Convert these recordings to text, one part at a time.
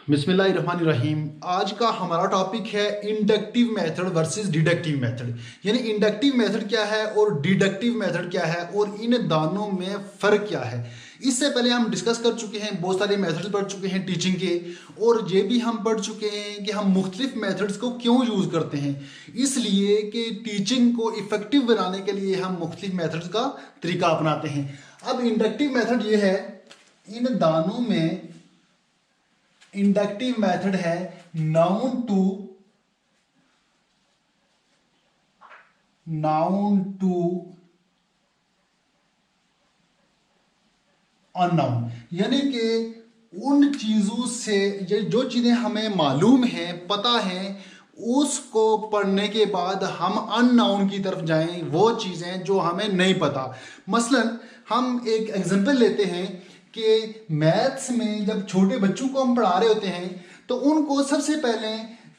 बिस्मिल्लाहिर्रहमानिर्रहीम। आज का हमारा टॉपिक है inductive method versus deductive method. यानी इंडक्टिव मेथड क्या है और डिडक्टिव मेथड क्या है और इन दोनों में फ़र्क क्या है। इससे पहले हम डिस्कस कर चुके हैं, बहुत सारे मेथड्स पढ़ चुके हैं टीचिंग के, और ये भी हम पढ़ चुके हैं कि हम मुख्तलिफ मेथड्स को क्यों यूज़ करते हैं। इसलिए कि टीचिंग को इफ़ेक्टिव बनाने के लिए हम मुख्तलिफ मेथड्स का तरीका अपनाते हैं। अब इंडक्टिव मेथड ये है, इन दोनों में इंडक्टिव मेथड है नाउन टू अननाउन। यानी कि उन चीजों से जो चीजें हमें मालूम है, पता है, उसको पढ़ने के बाद हम अननाउन की तरफ जाएं, वो चीजें जो हमें नहीं पता। मसलन हम एक एग्जांपल लेते हैं कि मैथ्स में जब छोटे बच्चों को हम पढ़ा रहे होते हैं तो उनको सबसे पहले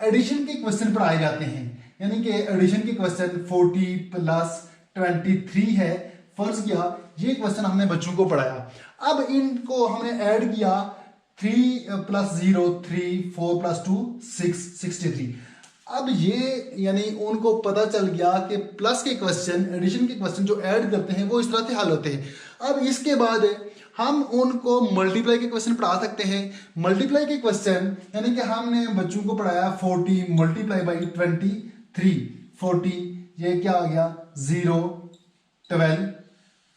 एडिशन के क्वेश्चन पढ़ाए जाते हैं। यानी कि एडिशन के क्वेश्चन 40 प्लस 23 है, फर्ज किया ये क्वेश्चन हमने बच्चों को पढ़ाया। अब इनको हमने ऐड किया 3 + 0 3, 4 + 2 6, 63। अब ये यानी उनको पता चल गया कि प्लस के क्वेश्चन, एडिशन के क्वेश्चन जो ऐड करते हैं वो इस तरह से हल होते हैं। अब इसके बाद हम उनको मल्टीप्लाई के क्वेश्चन पढ़ा सकते हैं। मल्टीप्लाई के क्वेश्चन यानी कि हमने बच्चों को पढ़ाया 40 × 23, 40, ये क्या आ गया 0, 12,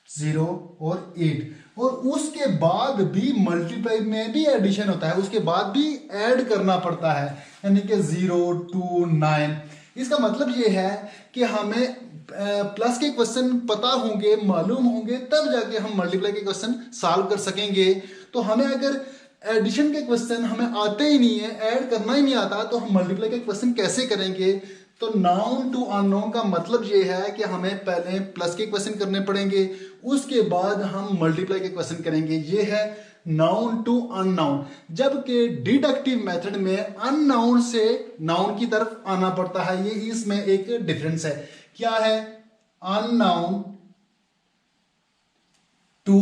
0 और 8। और उसके बाद भी मल्टीप्लाई में भी एडिशन होता है, उसके बाद भी ऐड करना पड़ता है, यानी कि 0, 2, 9। इसका मतलब ये है कि हमें प्लस के क्वेश्चन पता होंगे, मालूम होंगे, तब जाके हम मल्टीप्लाई के क्वेश्चन सॉल्व कर सकेंगे। तो हमें अगर एडिशन के क्वेश्चन हमें आते ही नहीं है, ऐड करना ही नहीं आता, तो हम मल्टीप्लाई के क्वेश्चन कैसे करेंगे। तो नाउन टू अननोन का मतलब ये है कि हमें पहले प्लस के क्वेश्चन करने पड़ेंगे, उसके बाद हम मल्टीप्लाई के क्वेश्चन करेंगे। ये है नाउन टू अननाउन। जबकि डिडक्टिव मेथड में अननाउन से नाउन की तरफ आना पड़ता है। ये इसमें एक डिफरेंस है। क्या है? Unknown to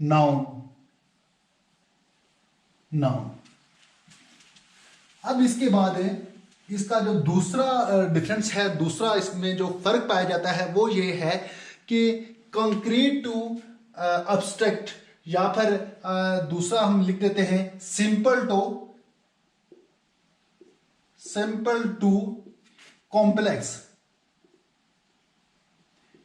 known. अब इसके बाद है इसका जो दूसरा डिफरेंस है, दूसरा इसमें जो फर्क पाया जाता है वो ये है कि कंक्रीट टू अब्स्ट्रैक्ट, या फिर दूसरा हम लिख देते हैं सिंपल टू कॉम्प्लेक्स।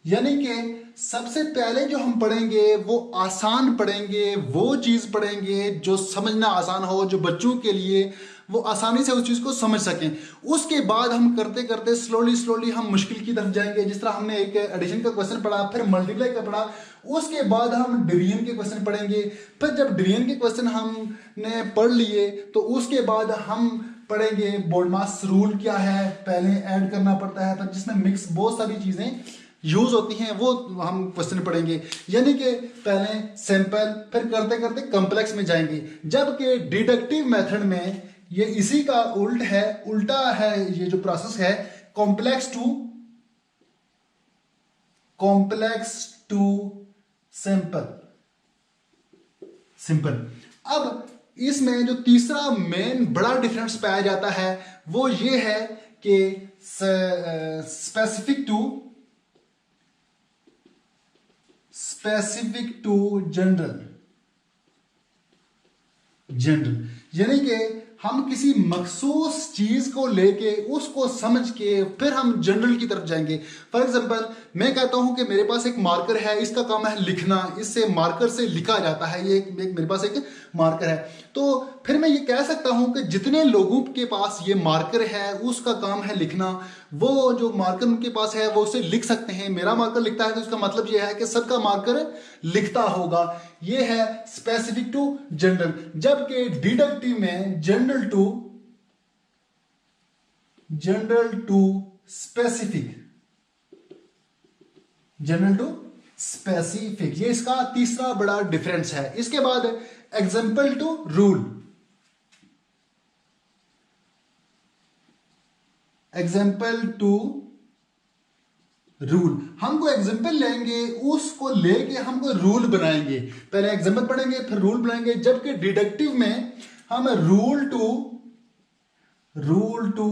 यानी कि सबसे पहले जो हम पढ़ेंगे वो आसान पढ़ेंगे, वो चीज पढ़ेंगे जो समझना आसान हो, जो बच्चों के लिए वो आसानी से उस चीज को समझ सकें। उसके बाद हम करते करते स्लोली हम मुश्किल की तरफ जाएंगे। जिस तरह हमने एक एडिशन का क्वेश्चन पढ़ा, फिर मल्टीप्लाई का पढ़ा, उसके बाद हम डिवीजन के क्वेश्चन पढ़ेंगे। फिर जब डिवीजन के क्वेश्चन हमने पढ़ लिए तो उसके बाद हम पढ़ेंगे बोर्डमास रूल क्या है, पहले ऐड करना पड़ता है, फिर जिसमें मिक्स बहुत सारी चीजें यूज होती हैं वो हम क्वेश्चन पढ़ेंगे। यानी कि पहले सिंपल, फिर करते करते कॉम्प्लेक्स में जाएंगे। जबकि डिडक्टिव मेथड में ये इसी का उल्टा है। ये जो प्रोसेस है कॉम्प्लेक्स टू सिंपल। अब इसमें जो तीसरा मेन बड़ा डिफरेंस पाया जाता है वो ये है कि स्पेसिफिक टू जनरल। यानी कि हम किसी मखसूस चीज को लेके उसको समझ के फिर हम जनरल की तरफ जाएंगे। फॉर एग्जांपल मैं कहता हूं कि मेरे पास एक मार्कर है, इसका काम है लिखना, इससे मार्कर से लिखा जाता है, ये मेरे पास एक मार्कर है। तो फिर मैं ये कह सकता हूं कि जितने लोगों के पास ये मार्कर है उसका काम है लिखना, वो जो मार्कर उनके पास है वो उसे लिख सकते हैं। मेरा मार्कर लिखता है तो उसका मतलब ये है कि सबका मार्कर लिखता होगा। ये है स्पेसिफिक टू जनरल। जबकि डिडक्टिव में जनरल टू स्पेसिफिक, ये इसका तीसरा बड़ा डिफरेंस है। इसके बाद एग्जाम्पल टू रूल। हमको एग्जाम्पल लेंगे, उसको लेके हमको रूल बनाएंगे। पहले एग्जाम्पल पढ़ेंगे फिर रूल बनाएंगे। जबकि डिडक्टिव में हम रूल टू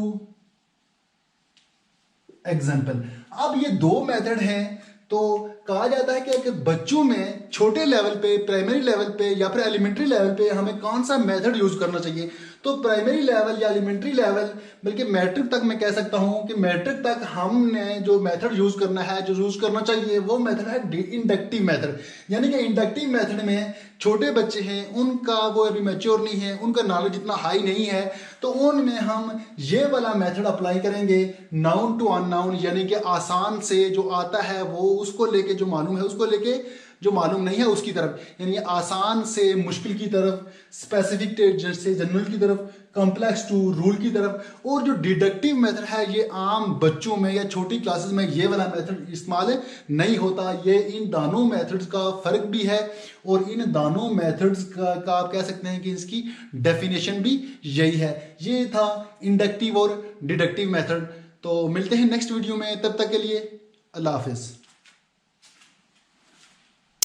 एग्जाम्पल। अब ये दो मेथड हैं, तो कहा जाता है कि बच्चों में छोटे लेवल पे, प्राइमरी लेवल पे या फिर एलिमेंट्री लेवल पे हमें कौन सा मेथड यूज करना चाहिए। तो प्राइमरी लेवल या एलिमेंट्री लेवल, बल्कि मैट्रिक तक मैं कह सकता हूं कि मैट्रिक तक हमने जो मेथड यूज करना है, जो यूज करना चाहिए, वो मेथड है इंडक्टिव मेथड। यानी कि इंडक्टिव मेथड में छोटे बच्चे हैं, उनका वो अभी मैच्योर नहीं है, उनका नॉलेज इतना हाई नहीं है, तो उनमें हम ये वाला मेथड अप्लाई करेंगे, नाउन टू अननाउन, यानी कि आसान से जो आता है वो उसको लेके, जो मालूम है उसको लेके, जो मालूम नहीं है उसकी तरफ, यानी आसान से मुश्किल की तरफ, स्पेसिफिक से जनरल की तरफ, कॉम्प्लेक्स टू रूल की तरफ। और जो डिडक्टिव मेथड है ये आम बच्चों में या छोटी क्लासेस में ये वाला मेथड इस्तेमाल नहीं होता। ये इन दोनों मेथड्स का फर्क भी है, और इन दोनों मेथड्स का आप कह सकते हैं कि इसकी डेफिनेशन भी यही है। ये था इंडक्टिव और डिडक्टिव मेथड। तो मिलते हैं नेक्स्ट वीडियो में, तब तक के लिए अल्लाह हाफिज।